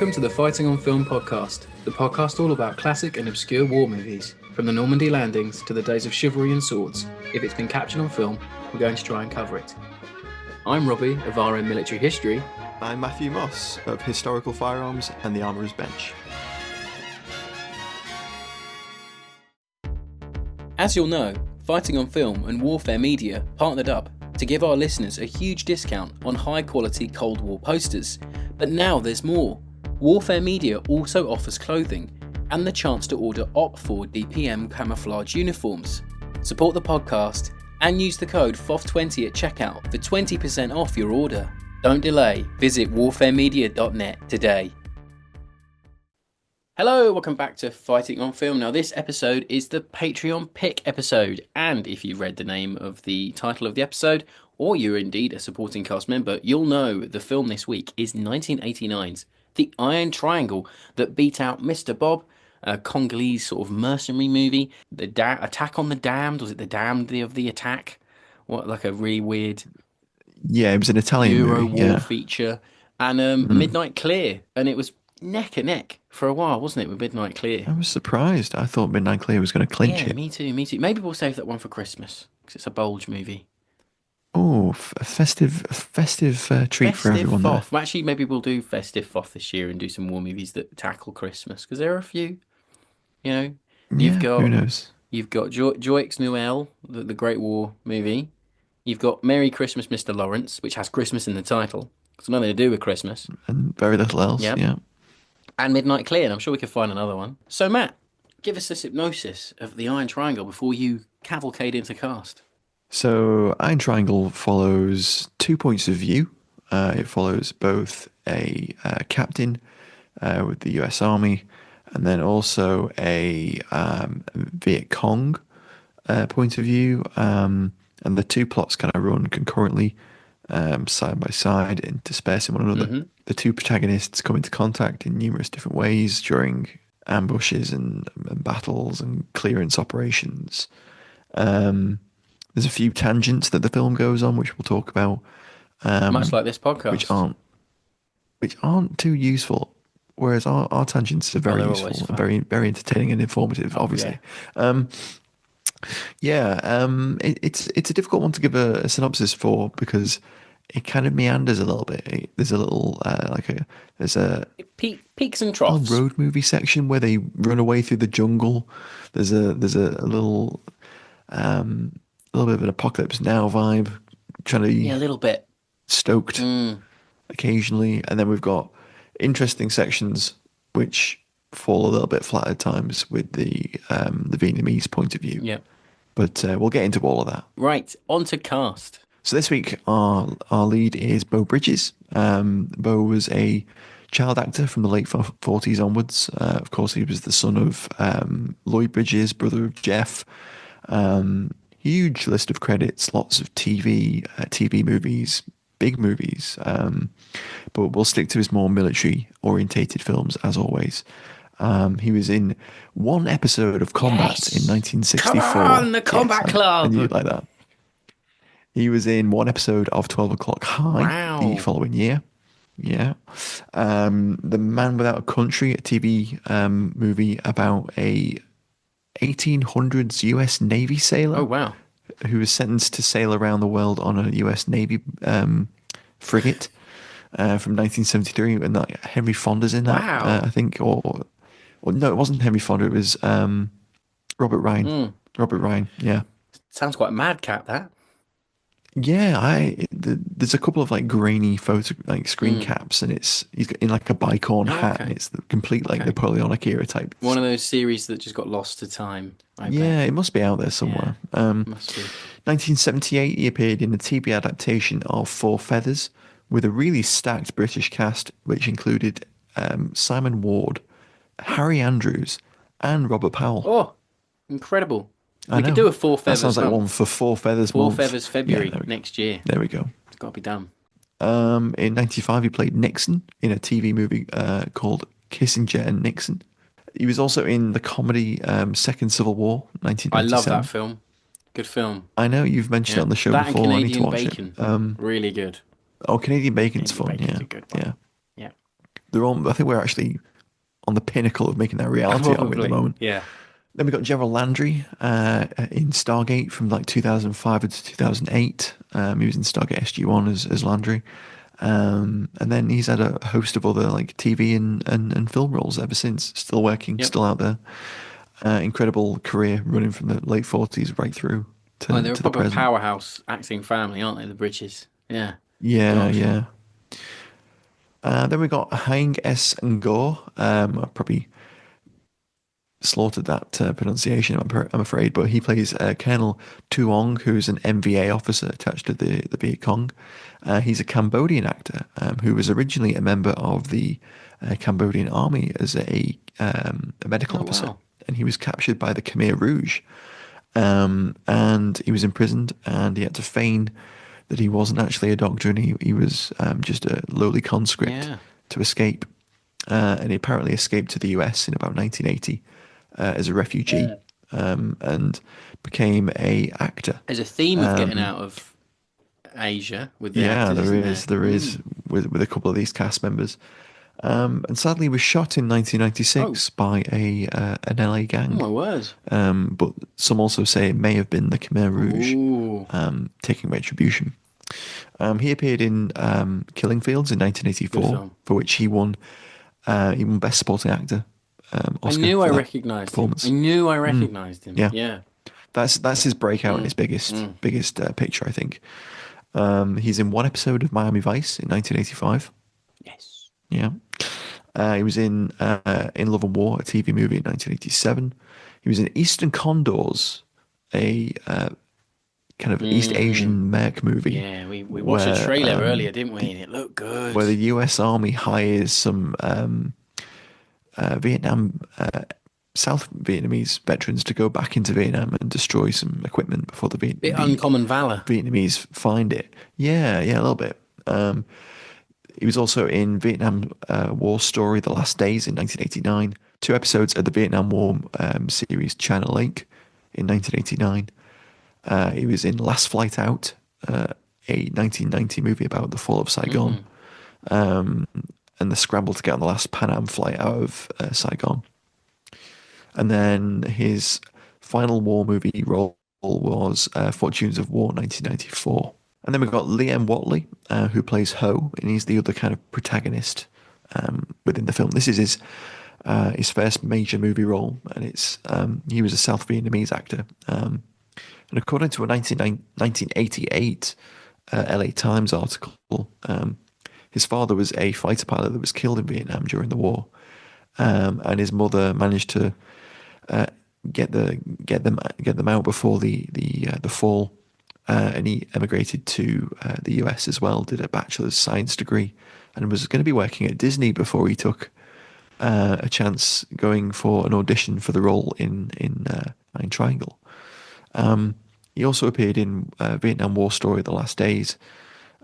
Welcome to the Fighting on Film podcast, the podcast all about classic and obscure war movies, from the Normandy landings to the days of chivalry and swords. If it's been captured on film, we're going to try and cover it. I'm Robbie of RM Military History. I'm Matthew Moss of Historical Firearms and the Armourer's Bench. As you'll know, Fighting on Film and Warfare Media partnered up to give our listeners a huge discount on high-quality Cold War posters. But now there's more. Warfare Media also offers clothing and the chance to order OP4 DPM camouflage uniforms. Support the podcast and use the code FOF20 at checkout for 20% off your order. Don't delay, visit warfaremedia.net today. Hello, welcome back to Fighting on Film. Now this episode is the Patreon pick episode, and if you've read the name of the title of the episode, or you're indeed a supporting cast member, you'll know the film this week is 1989's The Iron Triangle that beat out Mr. Bob, a Congolese sort of mercenary movie. The Attack on the Damned, was it The Damned of the Attack? What, like a really weird... Yeah, it was an Italian Euro movie, war feature. And Midnight Clear, and it was neck and neck for a while, wasn't it, with Midnight Clear? I was surprised. I thought Midnight Clear was going to clinch it. Me too. Maybe we'll save that one for Christmas, because it's a Bulge movie. Oh, a festive treat for everyone there. Well, actually, maybe we'll do Festive Foth this year and do some war movies that tackle Christmas, because there are a few. You know, Who knows? You've got Joix Noël, the Great War movie. You've got Merry Christmas, Mr. Lawrence, which has Christmas in the title. It's nothing to do with Christmas. And very little else, yeah. And Midnight Clear, and I'm sure we could find another one. So, Matt, give us a hypnosis of the Iron Triangle before you cavalcade into cast. So, Iron Triangle follows 2 points of view. It follows both a captain with the US Army, and then also a Vietcong point of view. And the two plots kind of run concurrently, side by side, interspersing one another. Mm-hmm. The two protagonists come into contact in numerous different ways during ambushes and battles and clearance operations. There's a few tangents that the film goes on, which we'll talk about. Much like this podcast. Which aren't too useful, whereas our tangents are very useful, and very, very entertaining and informative, obviously. It's a difficult one to give a synopsis for because it kind of meanders a little bit. There's a little peaks and troughs. Road movie section where they run away through the jungle. There's a little bit of an Apocalypse Now vibe, trying to be a little bit stoked occasionally, and then we've got interesting sections which fall a little bit flat at times with the Vietnamese point of view. Yeah. But we'll get into all of that. Right, on to cast. So this week, our lead is Beau Bridges. Beau was a child actor from the late 40s onwards. Of course, he was the son of Lloyd Bridges, brother of Jeff. Huge list of credits, lots of TV movies, big movies. But we'll stick to his more military-orientated films, as always. He was in one episode of Combat in 1964. Come on, the Combat Club! I knew you'd like that. He was in one episode of 12 O'Clock High the following year. Yeah. The Man Without a Country, a TV movie about a 1800s US Navy sailor. Oh, wow. Who was sentenced to sail around the world on a US Navy frigate from 1973. And Henry Fonda's in that, I think. Or no, it wasn't Henry Fonda. It was Robert Ryan. Robert Ryan, yeah. Sounds quite madcap, that. Yeah, there's a couple of like grainy photo screen caps, and he's got in like a bicorn hat, and it's the complete Napoleonic era type. One of those series that just got lost to time. I bet. It must be out there somewhere. Must be. 1978, he appeared in the TV adaptation of Four Feathers with a really stacked British cast, which included Simon Ward, Harry Andrews, and Robert Powell. Oh, incredible. We could do a Four Feathers. That sounds like one for Four Feathers Four month. Feathers February next year. There we go. It's got to be done. In 95, he played Nixon in a TV movie called Kissinger and Nixon. He was also in the comedy Second Civil War, 1997. I love that film. Good film. I know, you've mentioned it on the show that before. And Canadian Bacon. Really good. Oh, Canadian Bacon's fun. Bacon's a good one. Yeah. they're on. I think we're actually on the pinnacle of making that reality, aren't we, at the Probably. moment? Yeah. Then we got Gerald Landry in Stargate from like 2005 to 2008. He was in Stargate SG-1 as Landry. And then he's had a host of other like TV and film roles ever since. Still working, Yep. still out there. Incredible career running from the late 40s right through Oh, they're a to the proper present. powerhouse acting family, aren't they? The Bridges. Yeah. Yeah, Gosh. yeah. Then we got Haing S. Ngor. I probably slaughtered that pronunciation, I'm afraid, but he plays Colonel Tuong, who's an MVA officer attached to the Vietcong. He's a Cambodian actor who was originally a member of the Cambodian army as a medical Oh, officer, wow. and he was captured by the Khmer Rouge, and he was imprisoned, and he had to feign that he wasn't actually a doctor, and he was just a lowly conscript Yeah. to escape. And he apparently escaped to the US in about 1980 as a refugee, and became a actor. There's a theme of getting out of Asia with the Yeah, actors, there isn't is. there? There is with a couple of these cast members. And sadly, was shot in 1996 by an LA Oh, gang. my word. But some also say it may have been the Khmer Rouge Ooh. taking retribution. He appeared in Killing Fields in Good 1984, film. for which he won Best Supporting Actor I Oscar knew for I that recognised him. performance. I knew I recognised him. Yeah. Yeah. That's his breakout and his biggest picture, I think. He's in one episode of Miami Vice in 1985. Yes. Yeah. He was in Love and War, a TV movie in 1987. He was in Eastern Condors, a kind of East Asian merc movie. Yeah, we watched a trailer earlier, didn't we? And it looked good. Where the US Army hires some Vietnam, South Vietnamese veterans to go back into Vietnam and destroy some equipment before the Bit uncommon valour. Vietnamese find it. Yeah, a little bit. He was also in Vietnam War Story: The Last Days in 1989. 2 episodes of the Vietnam War series Channel Lake in 1989. He was in Last Flight Out, a 1990 movie about the fall of Saigon, and the scramble to get on the last Pan Am flight out of Saigon. And then his final war movie role was Fortunes of War, 1994. And then we've got Liem Whatley, who plays Ho, and he's the other kind of protagonist within the film. This is his first major movie role, and he was a South Vietnamese actor. And according to a 1988 LA Times article, his father was a fighter pilot that was killed in Vietnam during the war, and his mother managed to get them out before the fall, and he emigrated to the US as well. Did a bachelor's science degree, and was going to be working at Disney before he took a chance going for an audition for the role in Nine Triangle. He also appeared in Vietnam War Story: The Last Days,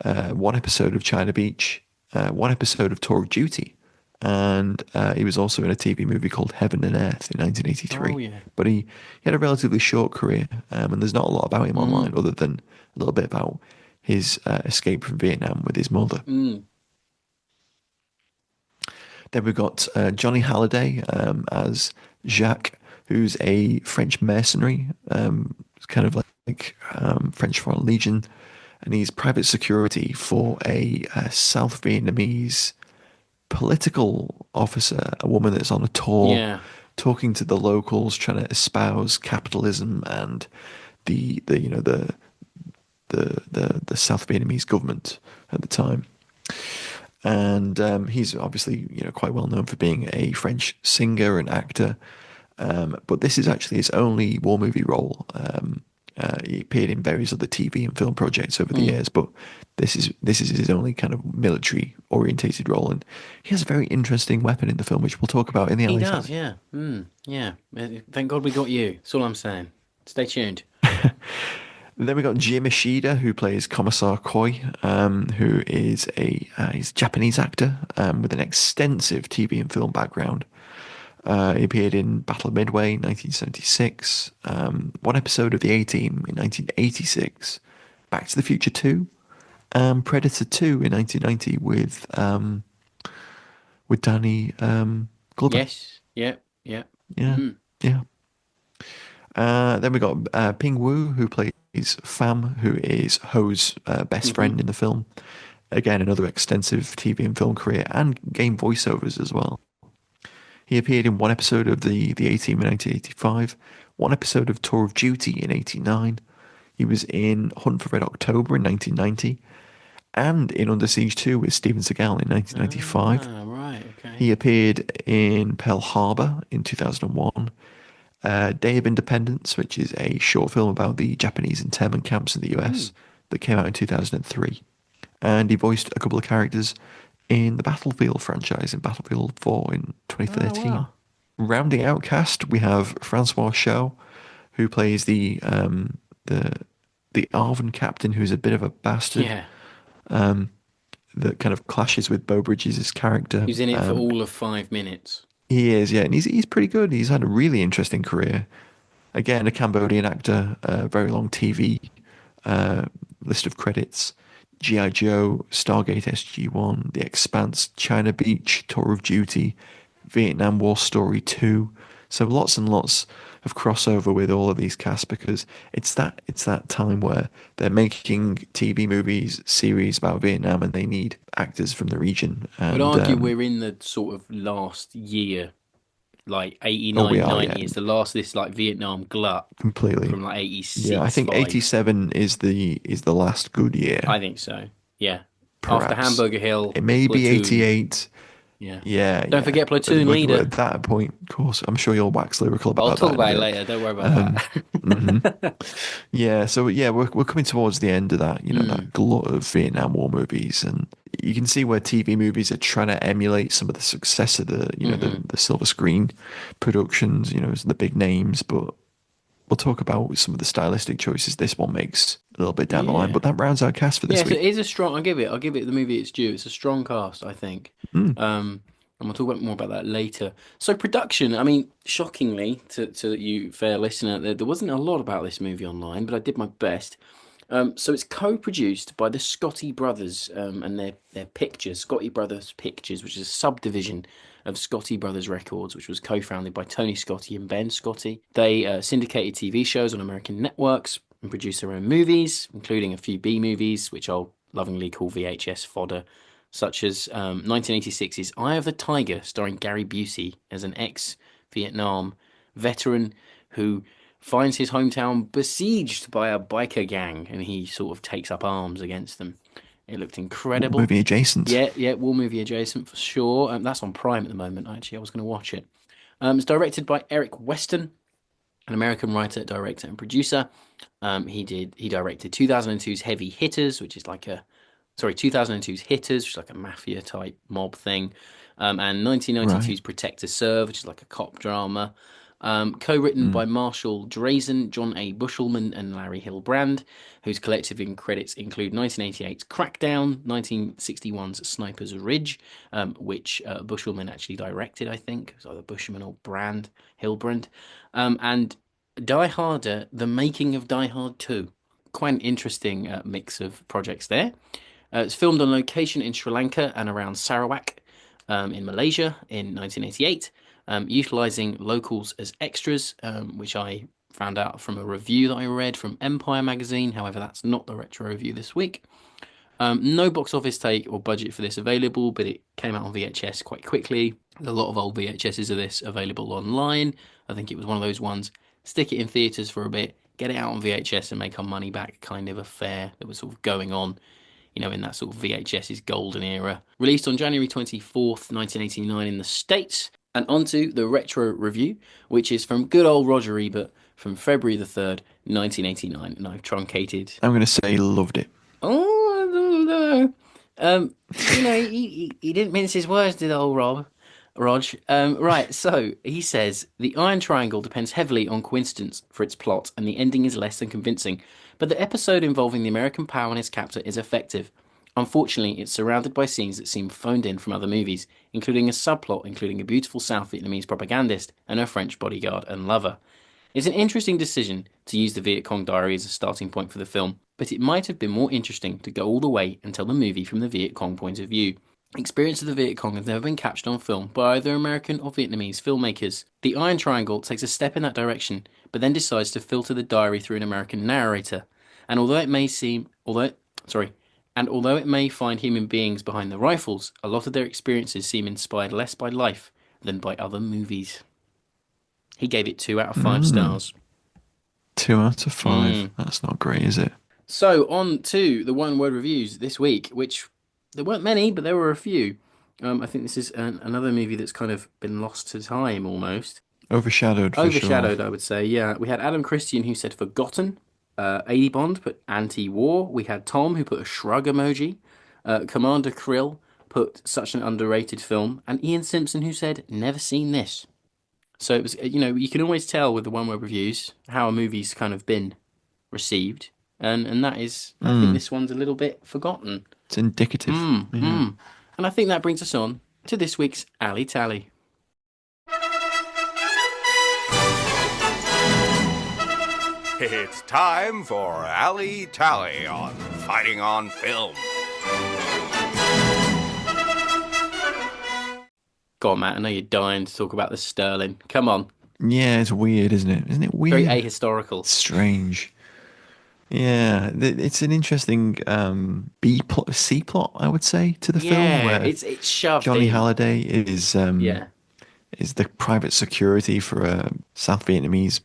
1 episode of China Beach, 1 episode of Tour of Duty, and he was also in a TV movie called Heaven and Earth in 1983. Oh, yeah. But he had a relatively short career, and there's not a lot about him online other than a little bit about his escape from Vietnam with his mother. Then we've got Johnny Halliday as Jacques, who's a French mercenary, kind of like French Foreign Legion, and he's private security for a South Vietnamese political officer, a woman that's on a tour, talking to the locals, trying to espouse capitalism and the South Vietnamese government at the time. And he's obviously quite well known for being a French singer and actor, but this is actually his only war movie role. He appeared in various other TV and film projects over the years, but this is his only kind of military orientated role, and he has a very interesting weapon in the film, which we'll talk about in the He LA does, Times. yeah. Yeah. Thank God we got you. That's all I'm saying. Stay tuned. Then we got Jim Ishida, who plays Commissar Koi, who is he's a Japanese actor with an extensive TV and film background. He appeared in Battle of Midway in 1976, 1 episode of The A-Team in 1986, Back to the Future 2, Predator 2 in 1990 with with Danny Glover. Yes. Yeah. Yeah. Yeah, Mm. yeah. Then we got Ping Wu, who plays Pham, who is Ho's best Hmm. friend in the film. Again, another extensive TV and film career and game voiceovers as well. He appeared in one episode of the A-Team in 1985, one episode of Tour of Duty in 89. He was in Hunt for Red October in 1990 and in Under Siege 2 with Steven Seagal in 1995. Ah, right. Okay. He appeared in Pearl Harbor in 2001. Day of Independence, which is a short film about the Japanese internment camps in the US that came out in 2003. And he voiced a couple of characters in the Battlefield franchise in Battlefield 4 in Oh, 2013. wow. Rounding out cast, we have Francois Shaw, who plays the the Arvin captain, who's a bit of a bastard Yeah. that kind of clashes with Beau Bridges' character. He's in it for all of 5 minutes. He is, yeah, and he's pretty good. He's had a really interesting career. Again, a Cambodian actor, very long TV list of credits. G.I. Joe, Stargate SG-1, The Expanse, China Beach, Tour of Duty, Vietnam War Story 2. So lots and lots of crossover with all of these casts because it's that time where they're making TV movies, series about Vietnam, and they need actors from the region. I'd And argue we're in the sort of last year, like oh, 89, we are, 90 yeah, is the last this like Vietnam glut completely. from like Yeah, I 86, think 5. 87 is the last good year, I think so. Yeah. After perhaps. Hamburger Hill, It may be Platoon. 88. Yeah. Yeah, Don't yeah. forget But Platoon we're leader. at that point, of course, I'm sure you'll wax lyrical I'll about talk that in a about it bit. later. Don't worry about that. Yeah, so yeah, we're coming towards the end of that, Mm. that glut of Vietnam War movies, and you can see where TV movies are trying to emulate some of the success of the silver screen productions, the big names, but we'll talk about some of the stylistic choices this one makes a little bit down the line. Yeah. But that rounds our cast for Yeah, this so it week. is a strong. I'll give it the movie its due. It's a strong cast, I think. Mm. And we'll talk more about that later. So production. I mean, shockingly to you, fair listener, there wasn't a lot about this movie online, but I did my best. So it's co-produced by the Scotti brothers and their pictures, Scotti Brothers Pictures, which is a subdivision of Scotti Brothers Records, which was co-founded by Tony Scotti and Ben Scotti. They syndicated TV shows on American networks and produced their own movies, including a few B movies, which I'll lovingly call VHS fodder, such as 1986's Eye of the Tiger, starring Gary Busey as an ex-Vietnam veteran who finds his hometown besieged by a biker gang and he sort of takes up arms against them. It looked War incredible. movie adjacent. Yeah, war movie adjacent for sure. That's on Prime at the moment, actually. I was going to watch it. It's directed by Eric Weston, an American writer, director, and producer. He directed 2002's Heavy Hitters, which is like 2002's Hitters, which is like a mafia type mob thing, and 1992's Right. Protect to Serve, which is like a cop drama. Co-written by Marshall Drazen, John A. Bushelman, and Larry Hillbrand, whose collective credits include 1988's Crackdown, 1961's Sniper's Ridge, which Bushelman actually directed, I think. It was either Bushelman or Hillbrand, and Die Harder, The Making of Die Hard 2. Quite an interesting mix of projects there. It's filmed on location in Sri Lanka and around Sarawak in Malaysia in 1988, utilizing locals as extras, which I found out from a review that I read from Empire magazine. However, that's not the retro review this week. No box office take or budget for this available, but it came out on VHS quite quickly. There's a lot of old VHSs of this available online. I think it was one of those ones, stick it in theatres for a bit, get it out on VHS and make our money back kind of affair that was sort of going on, in that sort of VHS's golden era. Released on January 24th, 1989 in the States. And onto the retro review, which is from good old Roger Ebert from February the 3rd, 1989. And I've truncated. I'm going to say loved it. Oh, I don't know. He didn't mince his words, did old Rog. Right, so he says the Iron Triangle depends heavily on coincidence for its plot, and the ending is less than convincing. But the episode involving the American POW and his captor is effective. Unfortunately, it's surrounded by scenes that seem phoned in from other movies, including a subplot including a beautiful South Vietnamese propagandist and her French bodyguard and lover. It's an interesting decision to use the Vietcong diary as a starting point for the film, but it might have been more interesting to go all the way and tell the movie from the Vietcong point of view. Experience of the Vietcong has never been captured on film by either American or Vietnamese filmmakers. The Iron Triangle takes a step in that direction, but then decides to filter the diary through an American narrator. And although it may seem, although, sorry, and although it may find human beings behind the rifles, a lot of their experiences seem inspired less by life than by other movies. He gave it 2 out of 5 stars. 2 out of 5. That's not great, is it? So on to the one-word reviews this week, which there weren't many, but there were a few. I think this is another movie that's kind of been lost to time almost. Overshadowed, for sure. Overshadowed, I would say, yeah. We had Adam Christian who said forgotten. 80 Bond put anti-war. We had Tom who put a shrug emoji. Commander Krill put such an underrated film. And Ian Simpson who said never seen this. So it was, you can always tell with the one-word reviews how a movie's kind of been received. And that is, I think this one's a little bit forgotten. It's indicative. And I think that brings us on to this week's Alley Tally. It's time for Alley Tally on Fighting on Film. Go on, Matt. I know you're dying to talk about the Sterling. Come on. Yeah, it's weird, isn't it? Isn't it weird? Very ahistorical. Strange. Yeah, it's an interesting B plot, C plot, I would say, to the film. Yeah, it's shoved Johnny in. Halliday is the private security for a South Vietnamese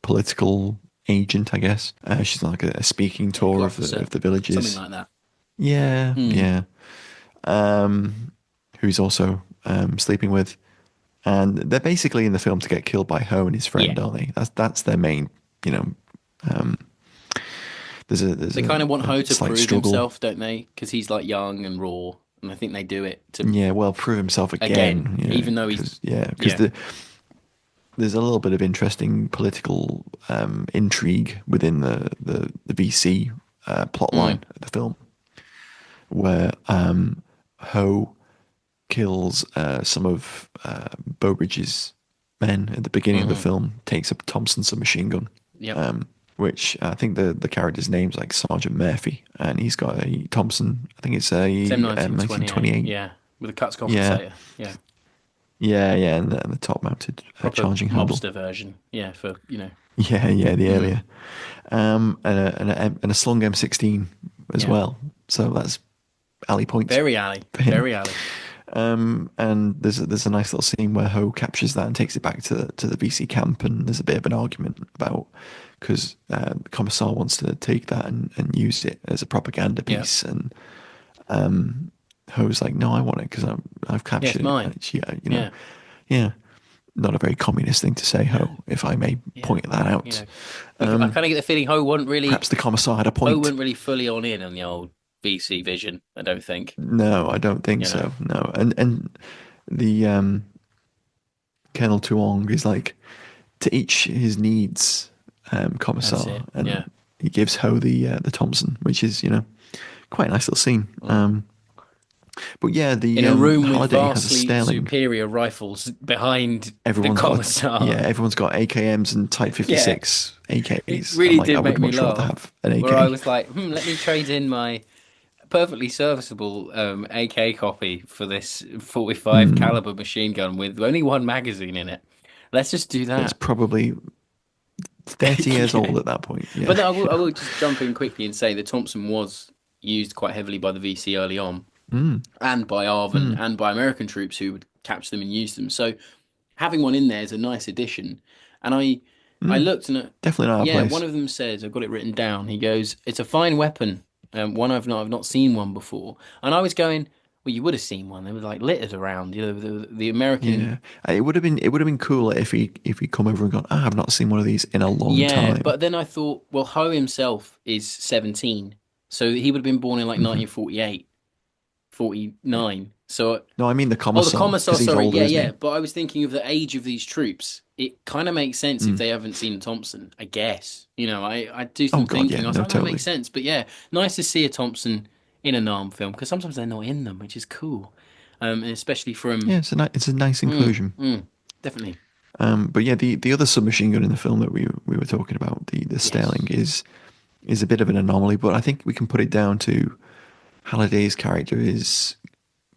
political agent, I guess. She's like a speaking tour of the villages. Something like that. Yeah, yeah. Who's also sleeping with, and they're basically in the film to get killed by Ho and his friend, aren't they? That's their main, They kind of want Ho to prove himself, don't they? Because he's like young and raw, and I think they do it to prove himself again, even though he's there's a little bit of interesting political intrigue within the VC plot line of the film, where Ho kills some of Bowbridge's men at the beginning of the film, takes a Thompson submachine gun. Yep. Which I think the character's name's like Sergeant Murphy, and he's got a Thompson. I think it's a 1928. Yeah, with a cuts compensator. Yeah, and the top-mounted charging handle. Mobster version. Yeah, for Yeah, the earlier, and a Slung M16 as well. So that's alley points. Very alley. Very alley. And there's a nice little scene where Ho captures that and takes it back to the VC camp, and there's a bit of an argument about because the Commissar wants to take that and use it as a propaganda piece, and Ho's like, no, I want it because I've captured it. Mine. Not a very communist thing to say, Ho, if I may point that out. I kind of get the feeling Ho wasn't really. Perhaps the Commissar had a point. Ho wasn't really fully on the old VC vision, I don't think. No, I don't think so. No, and the Colonel Tuong is like, to each his needs, Commissar, and he gives Ho the Thompson, which is quite a nice little scene. But yeah, in a room with vastly superior rifles behind everyone's the Commissar. Everyone's got AKMs and Type 56 AKs. It really did make me laugh. Have an AK. Where I was like, let me trade in my perfectly serviceable AK copy for this 45 caliber machine gun with only one magazine in it. Let's just do that. It's probably 30 years old at that point. Yeah. But I will just jump in quickly and say that Thompson was used quite heavily by the VC early on, and by ARVN and by American troops who would capture them and use them. So having one in there is a nice addition. And I looked and definitely not out of place. One of them says, I've got it written down. He goes, "It's a fine weapon. One I've not seen one before." And I was going, well, you would have seen one. They were like littered around, the American. Yeah, it would have been cooler if he come over and gone, I've not seen one of these in a long time. Yeah, but then I thought, well, Ho himself is 17, so he would have been born in like 1948, 49. So no, I mean the Commissar. Oh, the Commissar. Sorry, older, yeah. But I was thinking of the age of these troops. It kind of makes sense if they haven't seen Thompson, I guess. I do some thinking. I was like, that makes sense. But yeah, nice to see a Thompson in an arm film, because sometimes they're not in them, which is cool, and especially from it's a nice inclusion. Definitely. But yeah, the other submachine gun in the film that we were talking about, the Sterling, is a bit of an anomaly, but I think we can put it down to Halliday's character is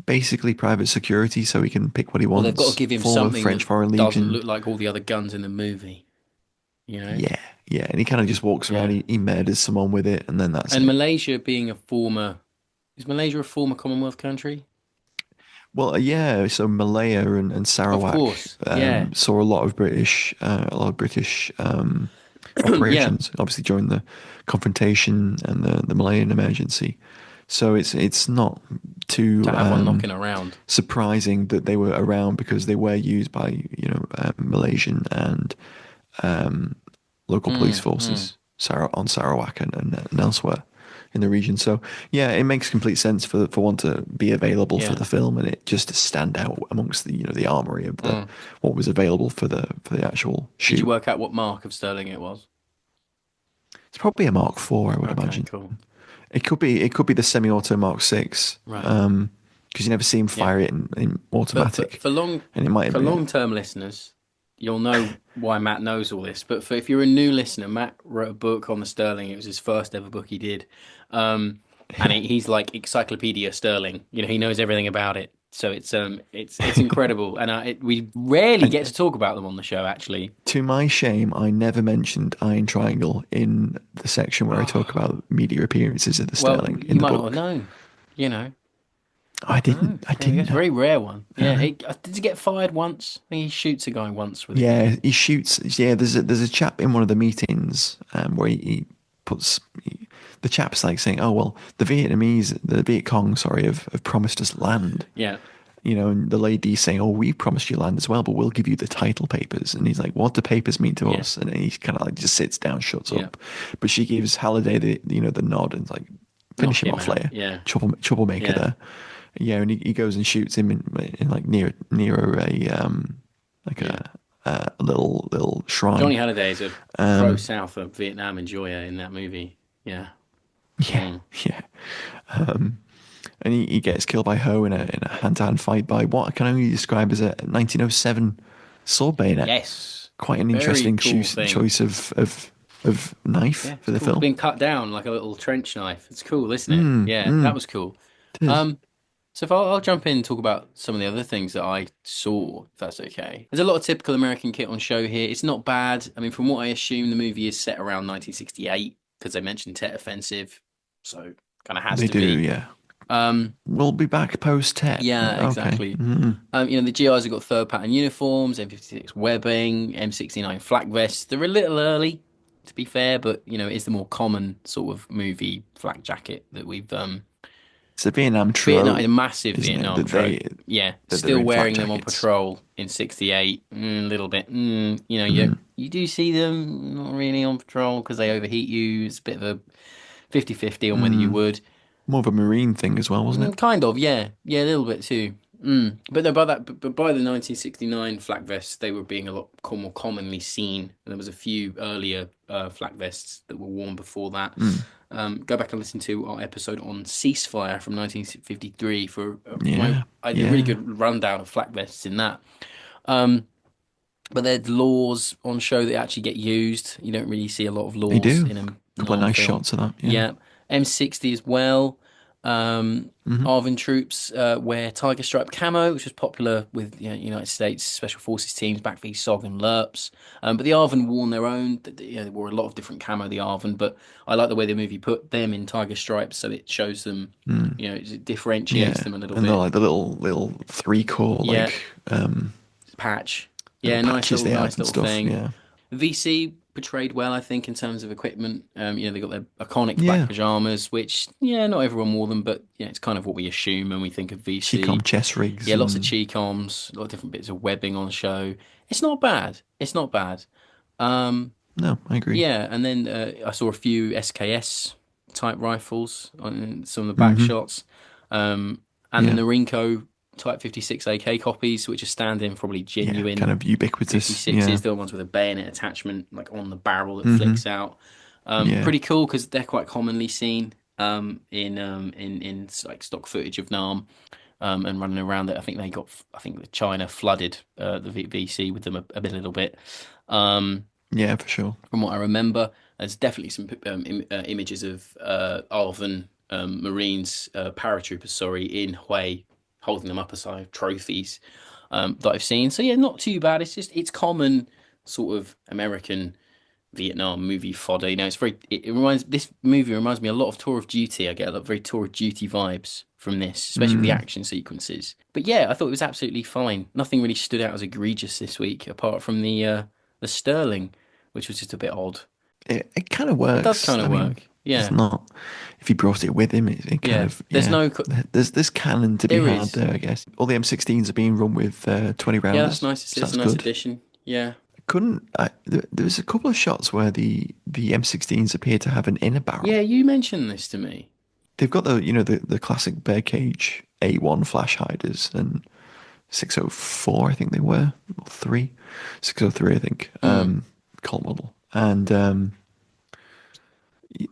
basically private security, so he can pick what he Well, wants. they've got to give him Former something French that Foreign doesn't Legion. look like all the other guns in the movie. You know? Yeah, yeah, and he kind of just walks around. Yeah. He murders someone with it, and then that's And it. Malaysia being is Malaysia a former Commonwealth country? Well, yeah. So Malaya and Of Sarawak course. Yeah. saw a lot of British Yeah. operations, obviously during the confrontation and the Malayan emergency. So it's not too To have one knocking around. surprising that they were around because they were used by Malaysian and local police forces on Sarawak and elsewhere in the region. So yeah, it makes complete sense for one to be available for Yeah. the film, and it just to stand out amongst the armory of what was available for the actual shoot. Did you work out what mark of Sterling it was? It's probably a Mark IV, I would imagine. Cool. It could be the semi-auto Mark VI, Right. because you never see him fire it in automatic. For and it might be long-term listeners, you'll know why Matt knows all this. But if you're a new listener, Matt wrote a book on the Sterling. It was his first ever book he did, and he's like Encyclopedia Sterling. He knows everything about it. So it's incredible, and we rarely get to talk about them on the show. Actually, to my shame, I never mentioned Iron Triangle in the section where I talk about media appearances of the Sterling you in the might book. not have known. I didn't. I didn't. It's a very rare one. Yeah, did he get fired once? I think he shoots a guy once with it. Yeah, he shoots. Yeah, there's a chap in one of the meetings where he puts. The chap's like saying, "Oh well, the Vietcong, sorry, have promised us land." Yeah. And the lady's saying, "Oh, we promised you land as well, but we'll give you the title papers." And he's like, "What do papers mean to us?" And he kind of like just sits down, shuts up. But she gives Halliday the nod and like, "Finish him off later." Yeah. Troublemaker there. Yeah, and he goes and shoots him in like near a little shrine. Johnny Halliday is a pro South of Vietnam enjoyer in that movie. Yeah. Yeah, yeah. And he gets killed by Ho in a hand-to-hand fight by what I can only describe as a 1907 sword bayonet. Yes. Quite an Very interesting cool choice of knife for the cool. film. It's been cut down like a little trench knife. It's cool, isn't it? That was cool. So if I'll jump in and talk about some of the other things that I saw, if that's okay. There's a lot of typical American kit on show here. It's not bad. I mean, from what I assume, the movie is set around 1968 because they mentioned Tet Offensive, so kind of has to be. They do, yeah. We'll be back post-Tet. Yeah, Okay. exactly. Mm-hmm. The GIs have got third pattern uniforms, M56 webbing, M69 flak vests. They're a little early, to be fair, but it is the more common sort of movie flak jacket that we've It's a Vietnam trope. A massive Vietnam trope. Still wearing them on patrol in 68. A little bit. You do see them not really on patrol because they overheat you. It's a bit of a 50-50 on whether you would. More of a marine thing as well, wasn't it? Kind of, yeah. Yeah, a little bit too. But no, by the 1969 flak vests, they were being a lot more commonly seen. There was a few earlier flak vests that were worn before that. Go back and listen to our episode on Ceasefire from 1953 for I did a really good rundown of flak vests in that. But there's laws on show that actually get used. You don't really see a lot of laws. They do. In a couple of nice film. shots of that. Yeah. M60 as well. ARVN troops wear tiger stripe camo, which was popular with United States Special Forces teams back for SOG and LURPS. But the ARVN wore their own. They wore a lot of different camo, the ARVN. But I like the way the movie put them in tiger stripes, so it shows them. It differentiates them a little bit. And like the little 3-core patch. Yeah, nice little thing. Yeah. VC portrayed well, I think, in terms of equipment. They got their iconic black pajamas, which not everyone wore them, but it's kind of what we assume when we think of VC. Chicom chest rigs. Yeah, lots of Chicoms, a lot of different bits of webbing on show. It's not bad. No, I agree. Yeah, and then I saw a few SKS type rifles on some of the back shots, and then the Rinko Type 56 AK copies, which are stand-in, probably genuine, kind of ubiquitous 56s. The ones with a bayonet attachment, like on the barrel that flicks out. Pretty cool because they're quite commonly seen in like stock footage of Nam and running around it. I think the China flooded the VC with them a little bit. Yeah, for sure. From what I remember, there's definitely some images of ARVN Marines paratroopers, in holding them up as trophies that I've seen. So yeah, not too bad. It's common sort of American Vietnam movie fodder. This movie reminds me a lot of Tour of Duty. I get a lot of very Tour of Duty vibes from this, especially with the action sequences. But yeah, I thought it was absolutely fine. Nothing really stood out as egregious this week, apart from the Sterling, which was just a bit odd. It kind of works. It does kind of work. Yeah. It's not. If he brought it with him, it kind of. There's no. There's canon to be had there, I guess. All the M16s are being run with 20 rounds. Yeah, that's nice to see. That's a nice addition. Yeah. There was a couple of shots where the M16s appear to have an inner barrel. Yeah, you mentioned this to me. They've got the classic bear cage A1 flash hiders and 604, I think they were, or 603, I think, Colt model, and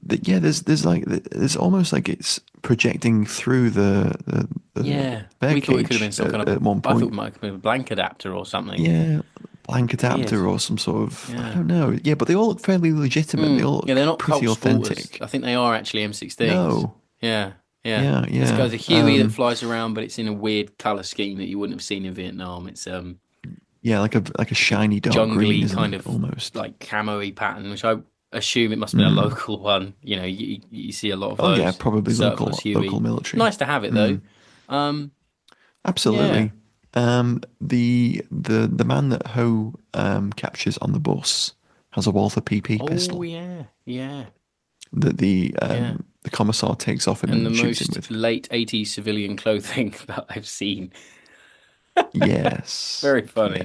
there's almost like it's projecting through the bear we cage. Thought it could have been some kind of. At one point. I thought it might have been a blank adapter or something. Yeah. Blank adapter or some sort of I don't know. Yeah, but they all look fairly legitimate. They all look they're not pretty authentic. Sporters. I think they are actually M16s. No. Yeah. This guy's a Huey that flies around, but it's in a weird color scheme that you wouldn't have seen in Vietnam. It's like a shiny dark jungly green, kind of almost like camo-y pattern, which I assume it must be a local one. You see a lot of those. Oh yeah, probably local military. Nice to have it though. Absolutely. Yeah. The man that Ho captures on the bus has a Walther PP pistol. Oh yeah. That the commissar takes off him and the shoots him most with. late 80s civilian clothing that I've seen. Yes. Very funny.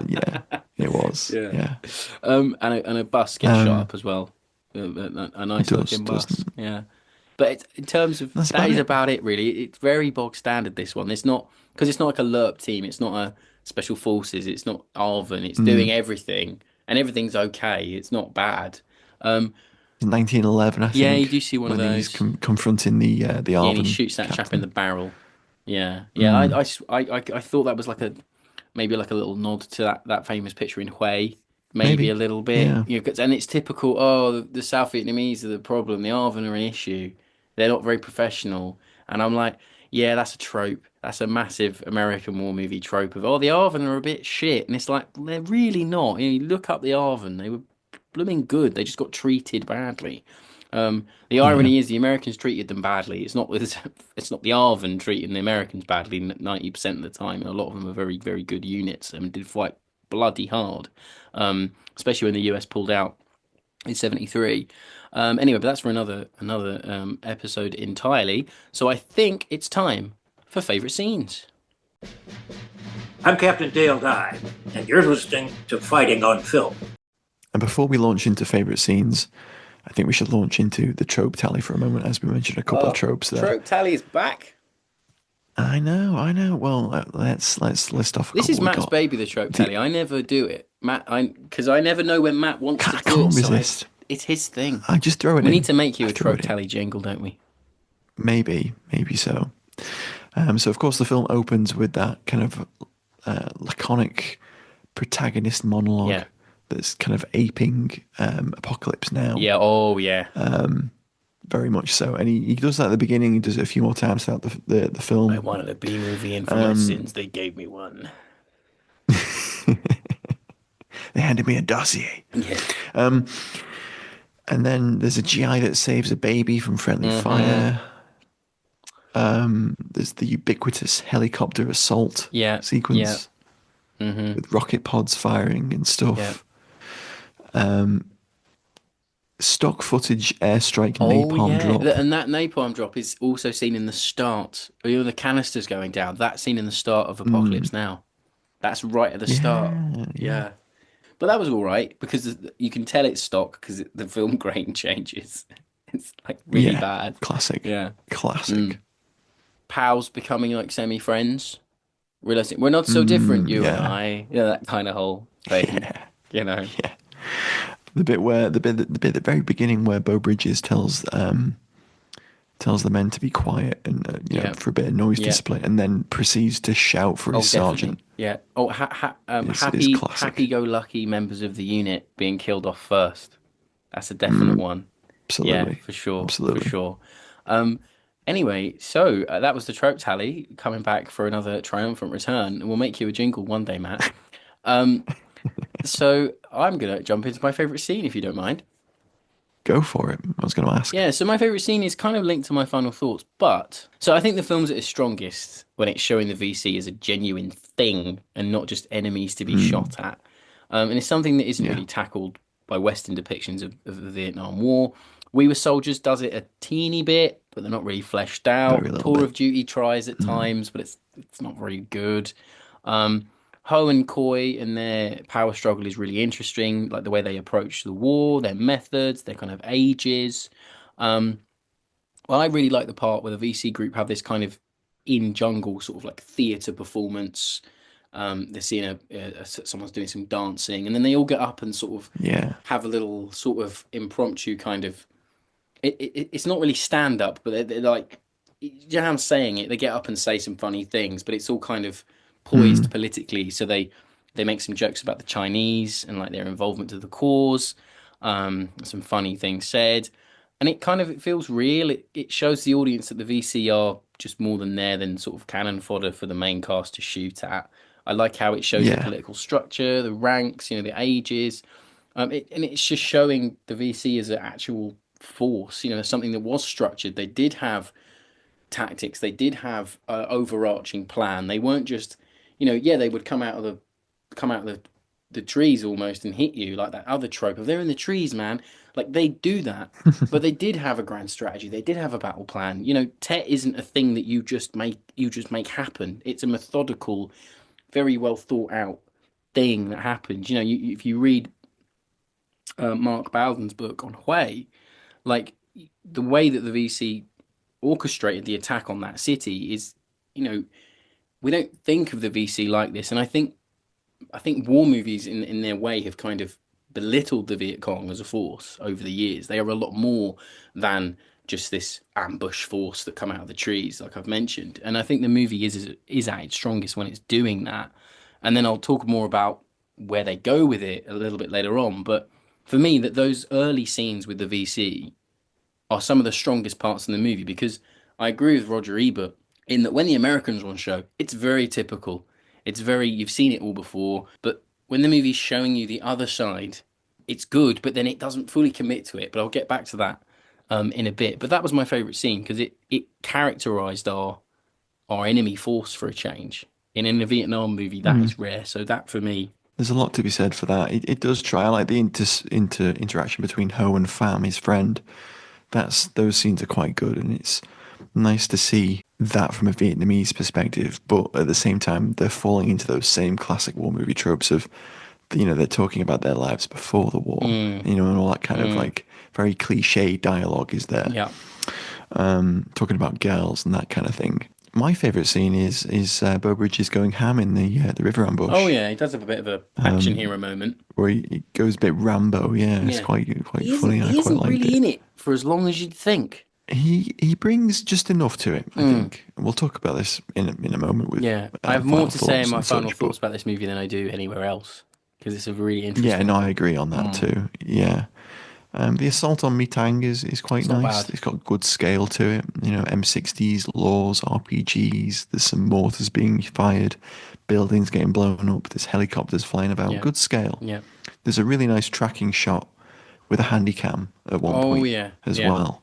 Yeah, it was. Yeah. And a bus gets shot up as well. A nice looking bus. Yeah. But in terms of that is about it really. It's very bog standard, this one. It's not because it's not like a LERP team. It's not a special forces. It's not Arvin. It's doing everything and everything's okay. It's not bad. 1911, I think. Yeah, you do see one of those. He's confronting the Arvin. Yeah, and he shoots that chap in the barrel. Yeah. I thought that was maybe like a little nod to that famous picture in Hue. Maybe a little bit. Yeah. And it's typical. Oh, the South Vietnamese are the problem. The Arvin are an issue. They're not very professional. And I'm like, yeah, that's a trope. That's a massive American war movie trope of, the Arvin are a bit shit. And it's like, they're really not. You look up the Arvin. They were blooming good. They just got treated badly. The irony is the Americans treated them badly. It's not the Arvin treating the Americans badly 90% of the time. And a lot of them are very, very good units and did fight bloody hard, especially when the US pulled out in 73. Anyway, but that's for another episode entirely. So I think it's time for favourite scenes. I'm Captain Dale Dye, and you're listening to Fighting on Film. And before we launch into favourite scenes, I think we should launch into the trope tally for a moment, as we mentioned a couple of tropes there. Trope tally is back. I know. Well, let's list off. This is Matt's baby, the trope tally. I never do it, Matt. Because I never know when Matt wants to do it. Can't resist. So it's his thing. I just throw it in. We need to make you a trope tally jingle, don't we? Maybe so. So of course the film opens with that kind of laconic protagonist monologue that's kind of aping Apocalypse Now. Yeah. Oh yeah. Very much so, and he does that at the beginning. He does it a few more times throughout the film. I wanted a B movie, and for my sins, they gave me one. They handed me a dossier. Yeah. And then there's a GI that saves a baby from friendly fire. There's the ubiquitous helicopter assault sequence with rocket pods firing and stuff. Stock footage airstrike napalm drop. And that napalm drop is also seen in the start. The canisters going down. That scene in the start of Apocalypse Now. That's right at the start. Yeah. But that was all right because you can tell it's stock because the film grain changes. It's like really bad. Classic. Yeah. Classic. Pals becoming like semi-friends. Realizing we're not so different, you and I. Yeah, that kind of whole thing. Yeah. The bit at the very beginning where Beau Bridges tells the men to be quiet and for a bit of noise display, and then proceeds to shout for his sergeant. Yeah. Oh, happy-go-lucky members of the unit being killed off first. That's a definite one. Absolutely. Yeah, for sure. Absolutely. For sure. Anyway, so that was the trope tally coming back for another triumphant return. And we'll make you a jingle one day, Matt. Um, so I'm gonna jump into my favourite scene if you don't mind. Go for it. I was going to ask. Yeah, so my favourite scene is kind of linked to my final thoughts, but so I think the film's at its strongest when it's showing the VC as a genuine thing and not just enemies to be shot at. And it's something that isn't Yeah. really tackled by Western depictions of the Vietnam War. We Were Soldiers does it a teeny bit, but they're not really fleshed out. Very little Tour bit. of Duty tries at times, but it's not very good. Ho and Koi and their power struggle is really interesting, like the way they approach the war, their methods, their kind of ages. Um, well, I really like the part where the VC group have this kind of in jungle sort of like theatre performance. They're seeing someone's doing some dancing, and then they all get up and sort of Yeah. have a little sort of impromptu kind of. It's not really stand up, but they're like, you know how I'm saying it. They get up and say some funny things, but it's all kind of poised politically. So they make some jokes about the Chinese and like their involvement to the cause. Some funny things said, and it feels real. It shows the audience that the VC are just more than there than sort of cannon fodder for the main cast to shoot at. I like how it shows the Yeah. political structure, the ranks, the ages, and it's just showing the VC as an actual force. Something that was structured. They did have tactics. They did have an overarching plan. They weren't just, yeah, they would come out of the trees almost and hit you like that other trope of they're in the trees, man. Like they do that, but they did have a grand strategy. They did have a battle plan. Tet isn't a thing that you just make happen. It's a methodical, very well thought out thing that happens. If you read Mark Bowden's book on Hue, like the way that the VC orchestrated the attack on that city is, we don't think of the VC like this, and I think war movies in their way have kind of belittled the Vietcong as a force over the years. They are a lot more than just this ambush force that come out of the trees, like I've mentioned. And I think the movie is at its strongest when it's doing that. And then I'll talk more about where they go with it a little bit later on. But for me, that those early scenes with the VC are some of the strongest parts in the movie because I agree with Roger Ebert in that when the Americans are on show, it's very typical. You've seen it all before, but when the movie's showing you the other side, it's good, but then it doesn't fully commit to it. But I'll get back to that in a bit. But that was my favourite scene because it characterised our enemy force for a change. In a Vietnam movie, that is rare. So that for me, There's a lot to be said for that. It does try. I like the interaction between Ho and Pham, his friend. Those scenes are quite good, and it's nice to see that from a Vietnamese perspective. But at the same time, they're falling into those same classic war movie tropes of, they're talking about their lives before the war, and all that kind of like very cliche dialogue is there. yeah. Talking about girls and that kind of thing. My favourite scene is Beau Bridges going ham in the river ambush. Oh yeah, he does have a bit of a action hero moment. Where he goes a bit Rambo. Yeah, it's quite funny. He I quite isn't liked really it. in it for as long as you'd think. He brings just enough to it, I think. We'll talk about this in a moment. With Yeah, I have more final to say in thoughts my and final such, thoughts about this movie than I do anywhere else because it's a really interesting. Yeah, no, I agree on that too. Yeah. The assault on Mitang is quite not nice. bad. It's got good scale to it. M60s, laws, RPGs. There's some mortars being fired, buildings getting blown up. There's helicopters flying about. Yeah. Good scale. Yeah. There's a really nice tracking shot with a handy cam at one point as well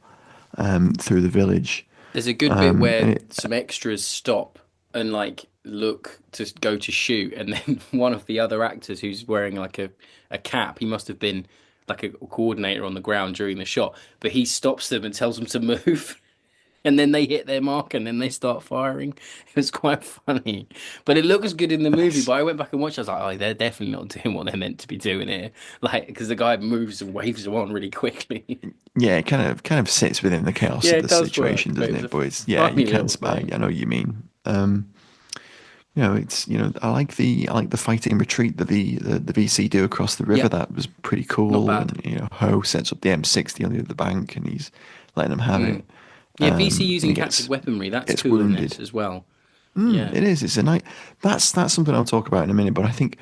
through the village. There's a good bit where and some extras stop and like look to go to shoot, and then one of the other actors who's wearing like a cap, he must have been like a coordinator on the ground during the shot, but he stops them and tells them to move. And then they hit their mark and then they start firing. It was quite funny. But it looks good in the movie. But I went back and watched. I was like, oh, they're definitely not doing what they're meant to be doing here. Like, because the guy moves and waves them on really quickly. Yeah, it kind of sits within the chaos Yeah, of it the does situation, work, but doesn't it's it? a But it's, yeah, funny you can little spy. thing. I know what you mean. It's I like the fighting retreat that the VC do across the river. Yeah. That was pretty cool. Not bad. And Ho sets up the M60 on the other bank, and he's letting them have it. Yeah, VC and using he gets- captured weaponry. That's gets cool in wounded. this as well. It is. It's a nice. That's something I'll talk about in a minute. But I think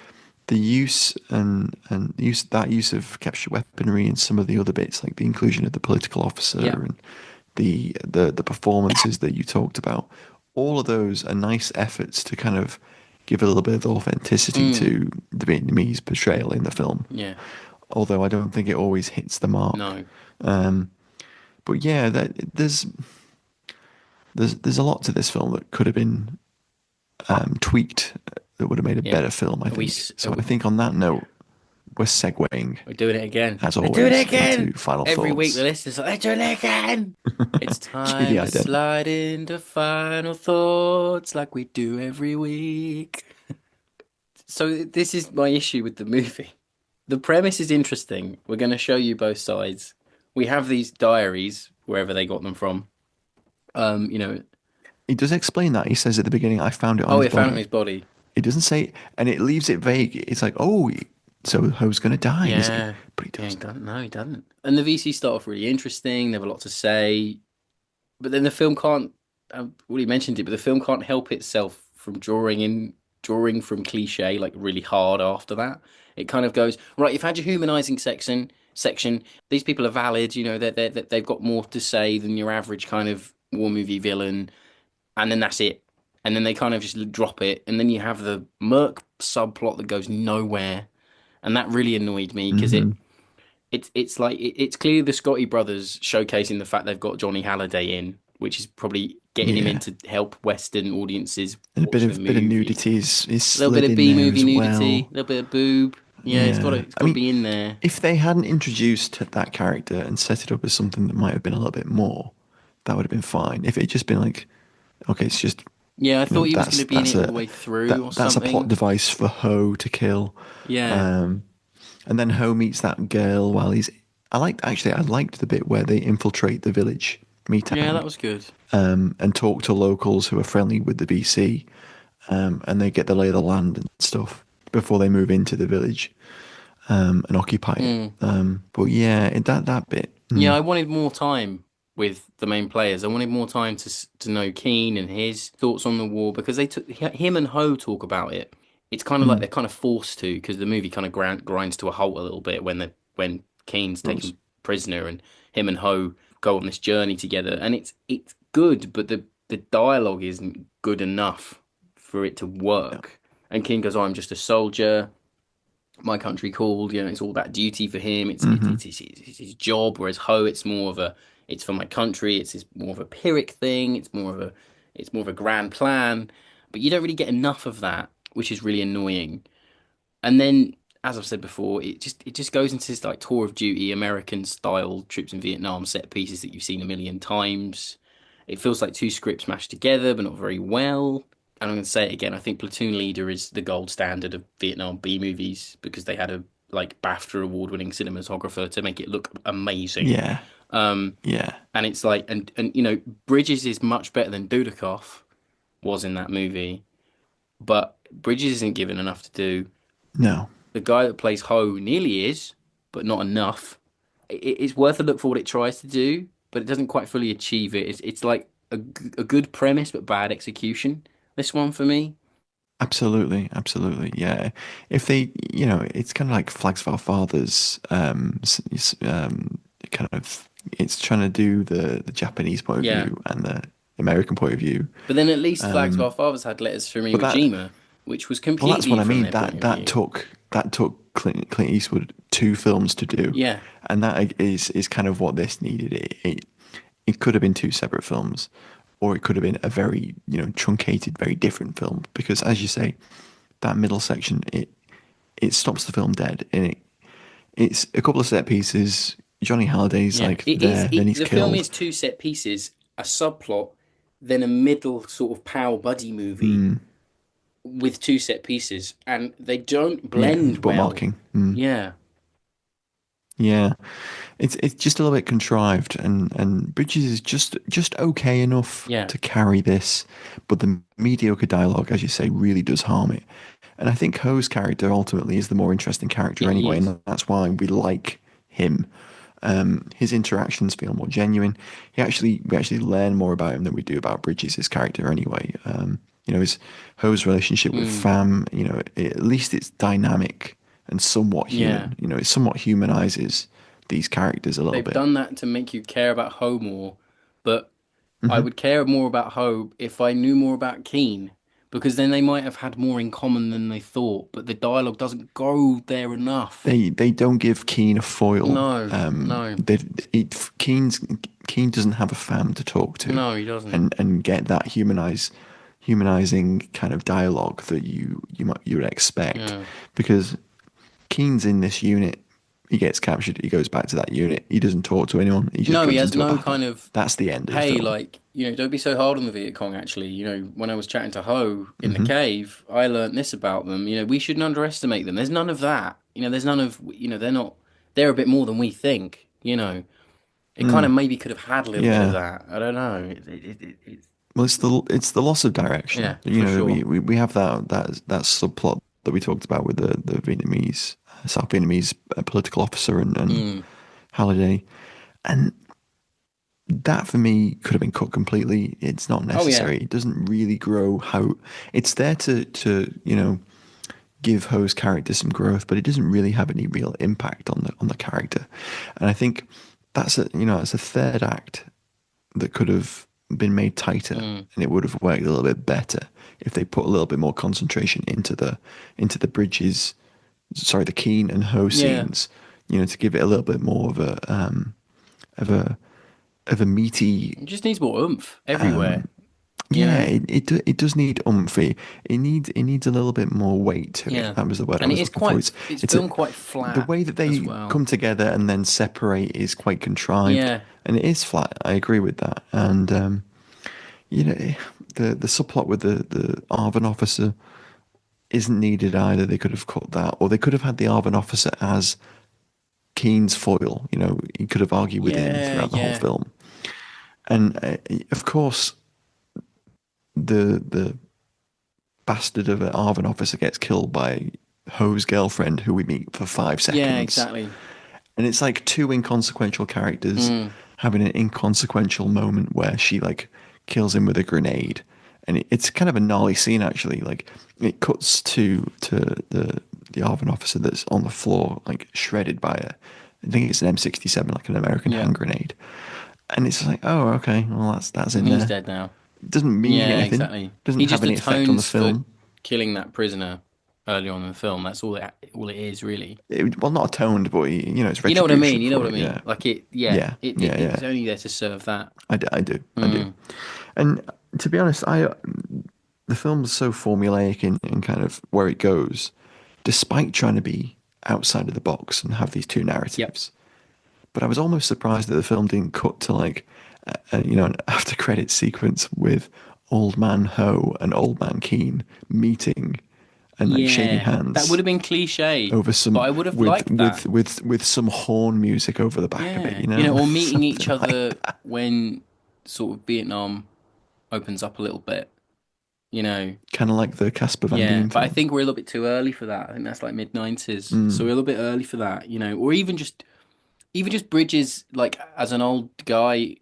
the use and use of captured weaponry and some of the other bits, like the inclusion of the political officer Yeah. and the performances that you talked about, all of those are nice efforts to kind of give a little bit of authenticity to the Vietnamese portrayal in the film. Yeah. Although I don't think it always hits the mark. No. But yeah, there's a lot to this film that could have been tweaked, that would have made a better film, I think. I think on that note, we're segueing. We're doing it again. As always, doing it again. Into final Every thoughts. week the listeners are like, they're doing it again. It's time to slide into final thoughts like we do every week. So this is my issue with the movie. The premise is interesting. We're going to show you both sides. We have these diaries, wherever they got them from. He does explain that. He says at the beginning, I found it on his body. Oh, he found it on his body. It doesn't say, and it leaves it vague. It's like, oh, so Ho's going to die, is he? But he doesn't. No, he doesn't. And the VC start off really interesting. They have a lot to say. But then the film can't, well, he mentioned it, but the film can't help itself from drawing from cliche, like really hard after that. It kind of goes, right, you've had your humanizing section. These people are valid, they've got more to say than your average kind of war movie villain. And then that's it. And then they kind of just drop it. And then you have the Merc subplot that goes nowhere. And that really annoyed me because it's like it's clearly the Scotti brothers showcasing the fact they've got Johnny Halliday in, which is probably getting him in to help Western audiences. And a bit of nudity is a little bit of B-movie nudity, a little bit of boob. Yeah, it's got to be in there. If they hadn't introduced that character and set it up as something that might have been a little bit more, that would have been fine. If it had just been like, okay, it's just... Yeah, I thought he was going to be in it all the way through or that's something. A plot device for Ho to kill. Yeah. And then Ho meets that girl while he's... I liked the bit where they infiltrate the village meetup. Yeah, that was good. And talk to locals who are friendly with the BC. And they get the lay of the land and stuff before they move into the village and occupy it. But yeah, that bit. Yeah, I wanted more time with the main players. I wanted more time to know Keen and his thoughts on the war, because him and Ho talk about it. It's kind of like they're kind of forced to, because the movie kind of grinds to a halt a little bit when Keen's taken prisoner and him and Ho go on this journey together, and it's good, but the dialogue isn't good enough for it to work. And Keen goes, "Oh, I'm just a soldier. My country called." It's all that duty for him. It's his job. Whereas Ho, it's more of it's for my country. It's more of a Pyrrhic thing. It's more of a grand plan. But you don't really get enough of that, which is really annoying. And then, as I've said before, it just goes into this like tour of duty, American style troops in Vietnam set pieces that you've seen a million times. It feels like two scripts mashed together, but not very well. And I'm going to say it again, I think Platoon Leader is the gold standard of Vietnam B movies, because they had a BAFTA award-winning cinematographer to make it look amazing. Yeah. And it's like, and Bridges is much better than Dudikoff was in that movie, but Bridges isn't given enough to do. No. The guy that plays Ho nearly is, but not enough. It's worth a look for what it tries to do, but it doesn't quite fully achieve it. It's like a good premise, but bad execution. This one for me. Absolutely, yeah. If they, it's kind of like Flags of Our Fathers. Kind of, it's trying to do the Japanese point of view and the American point of view. But then at least Flags of Our Fathers had Letters from Iwo Jima, which was completely. Well, that's what I mean. That took Clint Eastwood 2 films to do. Yeah, and that is kind of what this needed. It could have been 2 separate films, or it could have been a very truncated, very different film. Because as you say, that middle section it stops the film dead, and it's a couple of set pieces. Johnny Halliday's then he's killed. The film is 2 set pieces, a subplot, then a middle sort of pow buddy movie with 2 set pieces, and they don't blend well. Marking. Yeah. Yeah, it's just a little bit contrived, and Bridges is just okay enough to carry this, but the mediocre dialogue, as you say, really does harm it. And I think Ho's character ultimately is the more interesting character anyway, and that's why we like him. His interactions feel more genuine. We actually learn more about him than we do about Bridges' character anyway. His Ho's relationship with Pham, at least it's dynamic and somewhat human. It somewhat humanizes these characters a little bit. They've done that to make you care about Ho more, but I would care more about Ho if I knew more about Keen, because then they might have had more in common than they thought. But the dialogue doesn't go there enough. They don't give Keen a foil. No, no. Keen doesn't have a fam to talk to. No, he doesn't. And get that humanizing kind of dialogue that you would expect, because Keen's in this unit. He gets captured. He goes back to that unit. He doesn't talk to anyone. He just goes he has into a no battle. kind of. That's the end. Of the Hey, film. like, don't be so hard on the Vietcong. Actually, when I was chatting to Ho in the cave, I learned this about them. We shouldn't underestimate them. There's none of that. There's none of. They're not. They're a bit more than we think. It kind of maybe could have had a little bit of that. I don't know. Well, it's the loss of direction. Yeah, sure. we we have that subplot that we talked about with the Vietnamese, South Vietnamese political officer and Halliday, and that for me could have been cut completely. It's not necessary. It doesn't really grow how it's there to give Ho's character some growth, but it doesn't really have any real impact on the character. And I think that's it's a third act that could have been made tighter, and it would have worked a little bit better if they put a little bit more concentration into the bridges. Sorry, the Keen and Ho scenes. To give it a little bit more of a meaty. It just needs more oomph everywhere. It does need oomph. It needs a little bit more weight to it. That was the word. And I was looking for. It's filmed quite flat. The way that they come together and then separate is quite contrived. Yeah. And it is flat. I agree with that. And the subplot with the Arvin officer isn't needed either. They could have cut that, or they could have had the Arvin officer as Keen's foil. He could have argued with him throughout the whole film. And of course, the bastard of an Arvin officer gets killed by Ho's girlfriend, who we meet for 5 seconds. Yeah, exactly. And it's like two inconsequential characters having an inconsequential moment where she kills him with a grenade. And it's kind of a gnarly scene, actually. It cuts to the Arvin officer that's on the floor, shredded by I think it's an M67, like an American hand grenade. And it's like, oh, okay, well that's in there. He's dead now. It doesn't mean anything. Exactly. Doesn't have any effect on the film. Killing that prisoner early on in the film. That's all it is, really. Well, not atoned, but it's retribution. You know what I mean? You know what I mean? Yeah. It's only there to serve that. I do. And to be honest, the film's so formulaic in kind of where it goes, despite trying to be outside of the box and have these two narratives. Yep. But I was almost surprised that the film didn't cut to an after credit sequence with Old Man Ho and Old Man Keen meeting and shaking hands. That would have been cliche. Over some, but I would have liked that with some horn music over the back of it. Or meeting each other when sort of Vietnam opens up a little bit. Kind of like the Casper Van Dien film. But I think we're a little bit too early for that. I think that's mid-90s, so we're a little bit early for that. Or even just Bridges, as an old guy,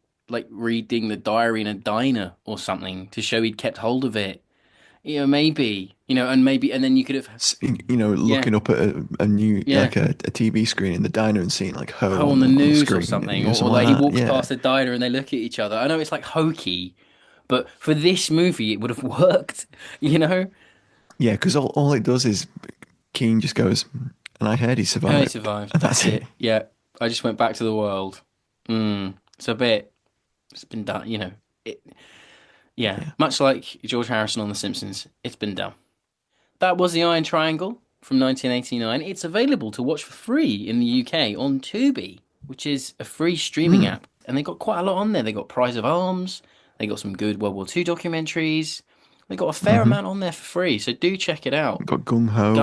reading the diary in a diner or something to show he'd kept hold of it. Maybe, and then you could have, looking up at a new, a TV screen in the diner and seeing Ho on the news screen, or something, or he walks past the diner and they look at each other. I know it's hokey, but for this movie, it would have worked, Yeah, because all it does is Keen just goes, and I heard he survived. He survived. And that's it. Yeah, I just went back to the world. It's been done, much like George Harrison on The Simpsons, it's been done. That was The Iron Triangle from 1989. It's available to watch for free in the UK on Tubi, which is a free streaming app. And they got quite a lot on there. They got Prize of Arms. They got some good World War II documentaries. They got a fair amount on there for free, so do check it out. Got Gung Ho.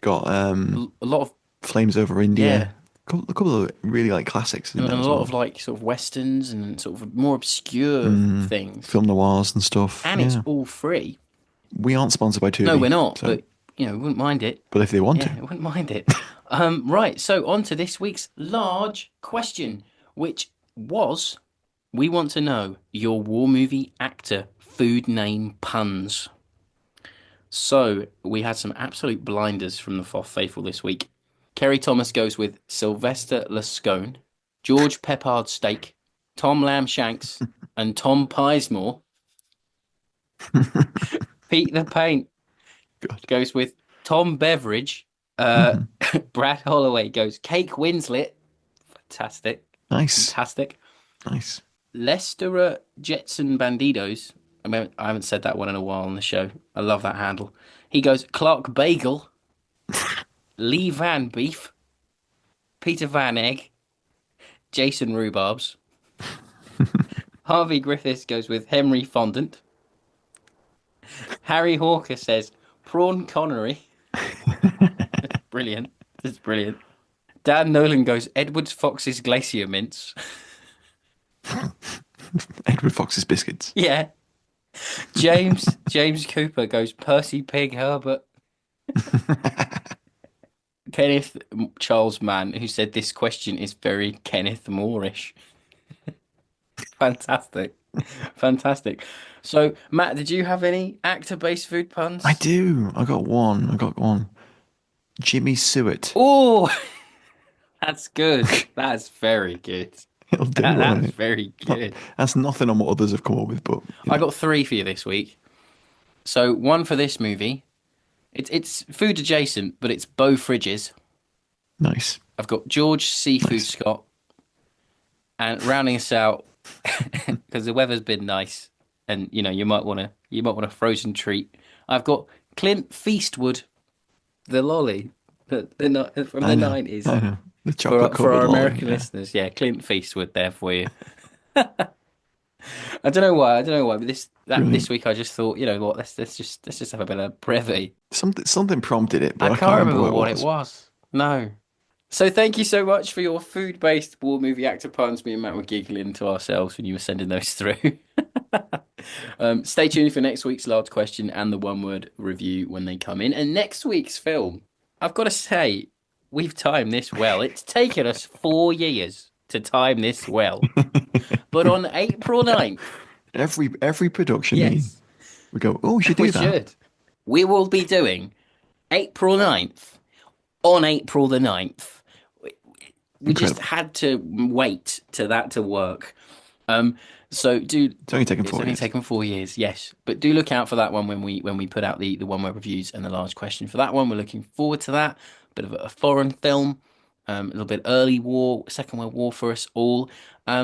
Got a lot of Flames Over India. A couple of really classics. And a lot of sort of westerns and sort of more obscure things. Film noirs and stuff. And it's all free. We aren't sponsored by Tubi. No, we're not, but we wouldn't mind it. But if they want to. I wouldn't mind it. Right, so on to this week's large question, which was, we want to know your war movie actor food name puns. So we had some absolute blinders from the faithful this week. Kerry Thomas goes with Sylvester Lascone, George Peppard Steak, Tom Lambshanks and Tom Pismore. Pete the Paint goes with Tom Beveridge. Brad Holloway goes Kate Winslet. Fantastic. Nice. Fantastic. Nice. Lester Jetson Bandidos. I haven't said that one in a while on the show. I love that handle. He goes Clark Bagel. Lee Van Beef. Peter Van Egg. Jason Rhubarbs. Harvey Griffiths goes with Henry Fondant. Harry Hawker says Prawn Connery. Brilliant. This is brilliant. Dan Nolan goes Edward Fox's Glacier Mints. Edward Fox's Biscuits. Yeah. James Cooper goes Percy Pig Herbert. Kenneth Charles Mann, who said this question is very Kenneth Moorish. Fantastic. Fantastic. So, Matt, did you have any actor-based food puns? I do. I got one. Jimmy Stewart. Oh, that's good. That's very good. It'll do. That's very good. That's nothing on what others have come up with, but I got 3 for you this week. So, one for this movie. It's food adjacent, but it's Beau Fridges. Nice. I've got George Seafood Scott. And rounding us out, because the weather's been nice, and you might want a frozen treat. I've got Clint Feastwood, the lolly, from the 90s. I know. The chocolate For our lolly, American listeners, yeah, Clint Feastwood there for you. I don't know why, but this week I just thought, you know what, let's just have a bit of brevity. Something prompted it, but I can't remember what it was. No. So thank you so much for your food-based war movie actor puns. Me and Matt were giggling to ourselves when you were sending those through. Stay tuned for next week's large question and the one-word review when they come in. And next week's film, I've got to say, we've timed this well. It's taken us 4 years to time this well. But on April 9th... Every production meeting, we go, oh, we should do that. We will be doing April 9th on April the 9th. We just had to wait to that to work. So it's only taken 4 years. It's only taken 4 years, yes. But do look out for that one when we put out the one-word reviews and the large question for that one. We're looking forward to that. Bit of a foreign film, a little bit early war, Second World War for us all, I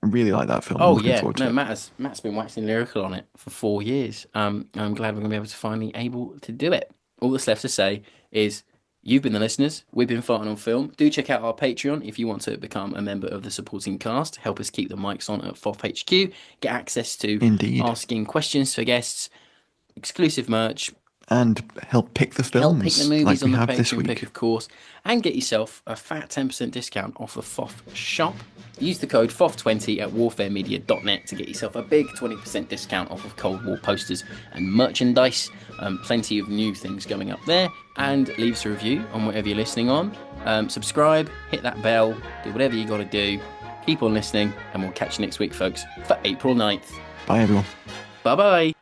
really like that film. Oh yeah, no, Matt's been waxing lyrical on it for 4 years. I'm glad we're going to be able to finally able to do it. All that's left to say is you've been the listeners. We've been Farting on Film. Do check out our Patreon if you want to become a member of the supporting cast. Help us keep the mics on at FOF HQ. Get access to asking questions for guests, exclusive merch, and help pick the films. Help pick the movies like on the this Patreon week. pick, of course, and get yourself a fat 10% discount off the FOF shop. Use the code FOF20 at warfaremedia.net to get yourself a big 20% discount off of Cold War posters and merchandise. Plenty of new things going up there. And leave us a review on whatever you're listening on. Subscribe, hit that bell, do whatever you got to do. Keep on listening, and we'll catch you next week, folks, for April 9th. Bye, everyone. Bye-bye.